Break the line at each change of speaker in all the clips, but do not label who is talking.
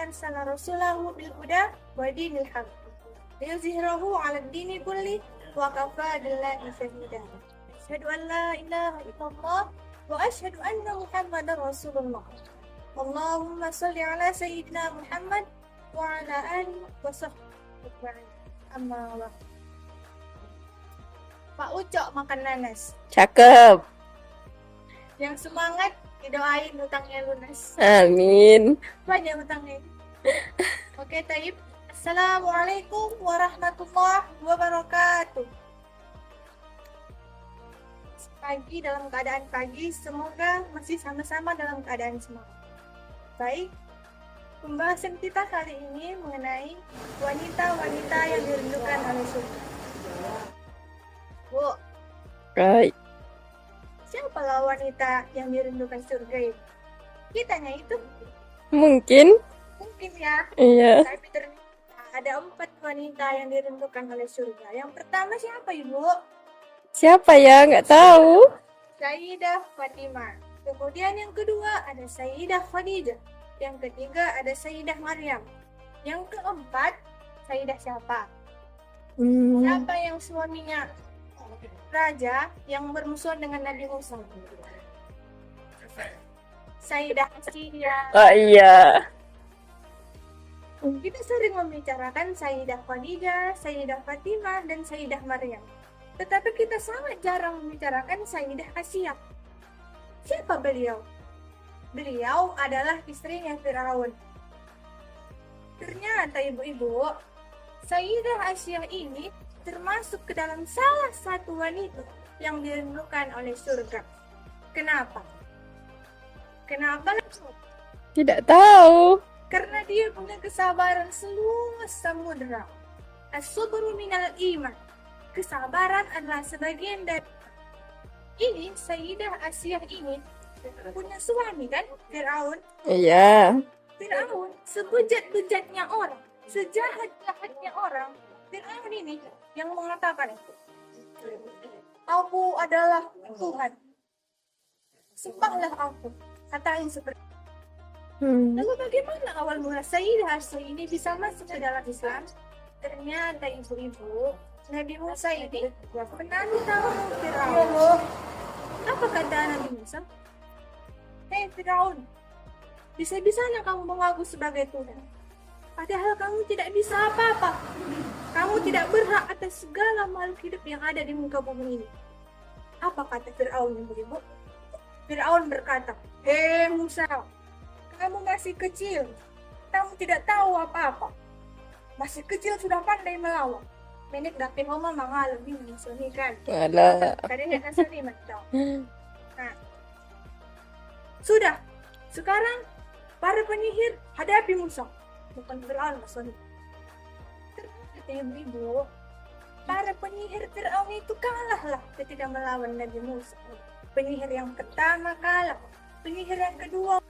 أرسل رسوله بالهدى ودين الحق ليظهره على الدين كله وكفى بالله شهيدا أشهد أن لا إله إلا الله وأشهد أن محمدا رسول الله اللهم صل على سيدنا محمد وعلى آله وصحبه أجمعين أما بعد. Pak Ucok makan nanas.
Cakep.
Yang semangat didoain hutangnya lunas.
Amin.
Banyak hutangnya. Oke, Taib. Assalamualaikum warahmatullahi wabarakatuh. Pagi dalam keadaan pagi, semoga masih sama-sama dalam keadaan semangat. Baik, pembahasan kita kali ini mengenai wanita-wanita yang dirindukan oleh surga. Bu,
Right.
siapalah wanita yang dirindukan surga itu? Kitanya itu
Mungkin.
mungkin ya.
Iya.
Tapi ternyata ada 4 wanita yang dirindukan oleh surga. Yang pertama siapa, Ibu?
Siapa ya? Nggak tahu.
Sayyidah Fatimah. Kemudian yang kedua ada Sayyidah Khadijah. Yang ketiga ada Sayyidah Maryam. Yang keempat Sayyidah siapa? Siapa yang suaminya raja yang bermusuhan dengan Nabi Musa? Sayyidah Asiyah.
Oh iya.
Kita sering membicarakan Sayyidah Khadijah, Sayyidah Fatimah, dan Sayyidah Maryam. Tetapi kita sangat jarang membicarakan Sayyidah Asiyah. Siapa beliau? Beliau adalah istrinya Firaun. Ternyata ibu-ibu, Sayyidah Asiyah ini termasuk ke dalam salah satu wanita yang dirindukan oleh surga. Kenapa? Kenapa?
Tidak tahu.
Karena dia punya kesabaran seluas samudera. As-sabru minal iman. Kesabaran adalah sebagian dari. Ini Sayyidah Asiyah ini punya suami kan, Firaun.
Iya.
Firaun sebejat-bejatnya orang, sejahat-jahatnya orang. Firaun ini yang mengatakan, aku adalah Tuhan, sembahlah aku, katain seperti. Lalu bagaimana awal mula Sayyidah Asiyah ini bisa masuk ke dalam Islam? Ternyata ibu-ibu, Nabi Musa ini penantang Firaun. Apa kata Nabi Musa? Hei Firaun, bisa-bisanya kamu mengaku sebagai Tuhan, padahal kamu tidak bisa apa-apa. Kamu tidak berhak atas segala makhluk hidup yang ada di muka bumi ini. Apa kata Firaun, ibu-ibu? Firaun berkata, hei Musa, kamu masih kecil, kamu tidak tahu apa-apa. Masih kecil sudah pandai melawan. Menik dapet homa mangal lebih kan.
Alah.
Kadang nak seri macam. Nah, sudah. Sekarang para penyihir hadapi Musa. Bukan Firaun maksudnya. Ternyata ibu, para penyihir Firaun itu kalahlah ketika melawan Nabi Musa. Penyihir yang pertama kalah, penyihir yang kedua,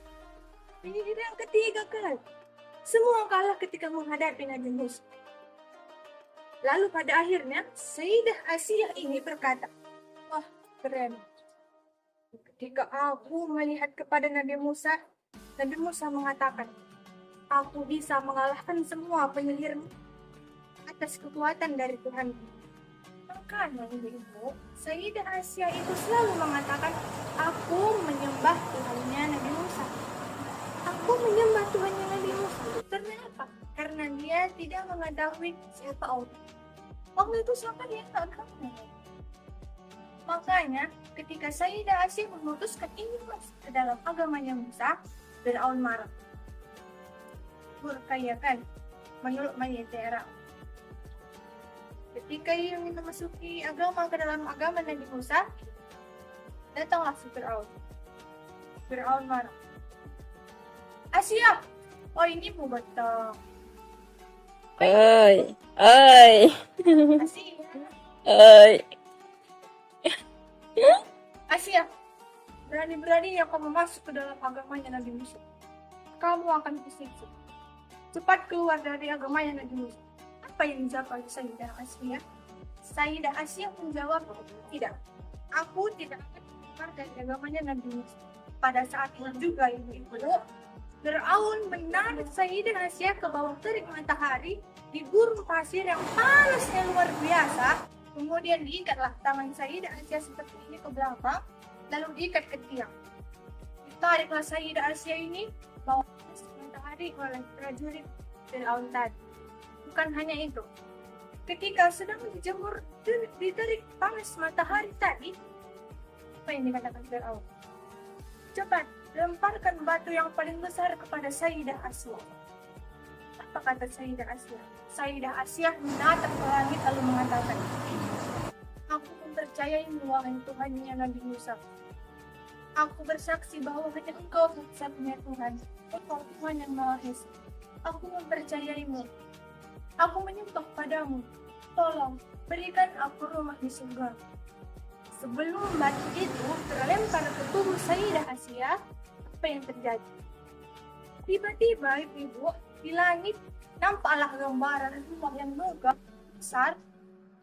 penyihir yang ketiga kalah. Semua kalah ketika menghadapi Nabi Musa. Lalu pada akhirnya Sayyidah Asiyah ini berkata, wah keren. Ketika aku melihat kepada Nabi Musa mengatakan, aku bisa mengalahkan semua penyihir atas kekuatan dari Tuhan. Makanya ibu, Sayyidah Asiyah itu selalu mengatakan, aku menyembah Tuhannya Nabi Musa. Aku menyembah Tuhannya Nabi Musa. Kenapa? Karena dia tidak mengetahui siapa Allah. Allah itu siapa, dia tak tahu. Makanya ketika Sayyidah Asiyah memutuskan ingin masuk ke dalam agamanya Musa, Firaun marah. Berkayakan menurut Mayetera. Ketika ia ingin memasuki agama ke dalam agama Nabi Musa, datanglah si Firaun. Firaun marah. Asiyah, oh ini bu betul.
Oi.
Asiyah.
Oi.
Asiyah, berani-beraninya kamu masuk ke dalam agamanya Nabi Musa. Kamu akan kusiksa. Cepat keluar dari agamanya Nabi Musa. Apa yang dijawab oleh Sayyidah Asiyah? Sayyidah Asiyah menjawab, tidak. Aku tidak akan keluar dari agamanya Nabi Musa. Pada saat itu juga ibu-ibu, Fir'aun menarik Sayyidah Asia ke bawah terik matahari di gurun pasir yang panasnya luar biasa. Kemudian diikatlah tangan Sayyidah Asia seperti ini ke belakang, lalu diikat ke tiang. Ditariklah Sayyidah Asia ini bawah matahari oleh prajurit Fir'aun tadi. Bukan hanya itu, ketika sedang dijemur di terik panas matahari tadi, apa yang dikatakan Fir'aun? Cepat, lemparkan batu yang paling besar kepada Sayyidah Asia. Apa kata Sayyidah Asia? Sayyidah Asia menatap ke langit lalu mengatakan, aku mempercayaimu wahai Tuhannya Nabi Musa. Aku bersaksi bahwa hanya Engkau satu-satunya Tuhan, Engkau Tuhan yang Maha Esa. Aku mempercayaimu. Aku menyembah padamu. Tolong, berikan aku rumah di surga. Sebelum batu itu terlempar ke tubuh Sayyidah Asia, apa yang terjadi? Tiba-tiba, ibu, di langit nampaklah gambaran rumah yang megah besar,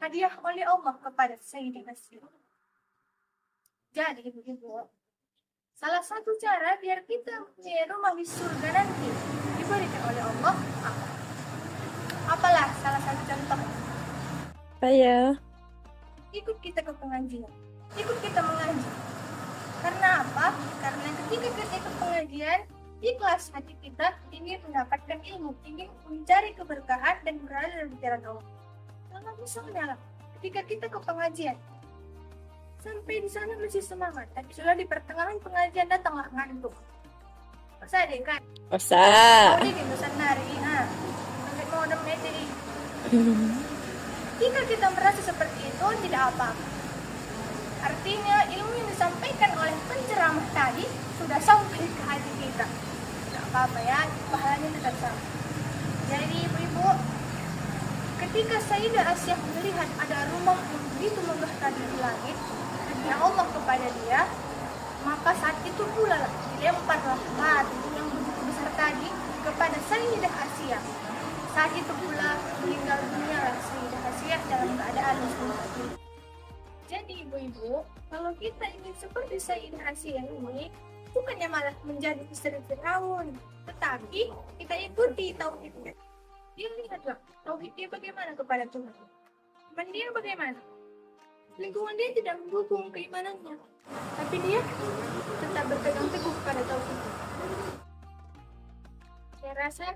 hadiah oleh Allah kepada Sayyidah Asia. Jadi, ibu, salah satu cara biar kita punya rumah di surga nanti diberikan oleh Allah apa? Apalah salah satu contoh?
Apa ya?
Ikut kita ke pengajian, ikut kita mengaji. Karena apa? Karena ketika kita ikut pengajian, ikhlas hati kita ingin mendapatkan ilmu, ingin mencari keberkahan dan berada dalam jalan Allah. Kalau misalnya ketika kita ke pengajian, sampai di sana masih semangat, tapi sudah di pertengahan pengajian datanglah ngantuk. Masa deh kan?
Usah.
Mau di bosan nari, sampai mau jadi. Jika kita merasa seperti itu, tidak apa-apa. Artinya ilmu yang disampaikan oleh penceramah tadi sudah sampai ke hati kita. Tidak apa-apa ya, pahalanya tetap sama. Jadi ibu-ibu, ketika Sayyidah Asia melihat ada rumah yang begitu megah tadi di langit, hadiah Allah kepada dia, maka saat itu pula dilemparlah batu yang begitu besar tadi kepada Sayyidah Asia. Saat itu pula meninggal dunia Sayyidah Asia dalam keadaan muslim. Jadi ibu-ibu, kalau kita ingin seperti Sayyidah Asia ini, bukannya malah menjadi istri Fir'aun, tetapi kita ikuti tauhidnya. Dia lihatlah tauhid dia bagaimana kepada Tuhan. Iman dia bagaimana? Lingkungan dia tidak mendukung keimanannya, tapi dia tetap berpegang teguh pada tauhidnya. Saya rasa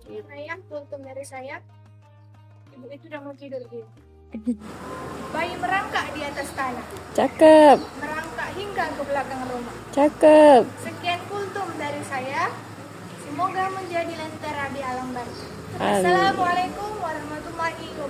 sekian kultum dari saya. Ibu itu udah mau tidur dia. Bayi merangkak di atas tanah.
Cakep.
Merangkak hingga ke belakang rumah.
Cakep.
Sekian kultum dari saya. Semoga menjadi lentera di alam barzah.
Amin.
Assalamualaikum warahmatullahi wabarakatuh.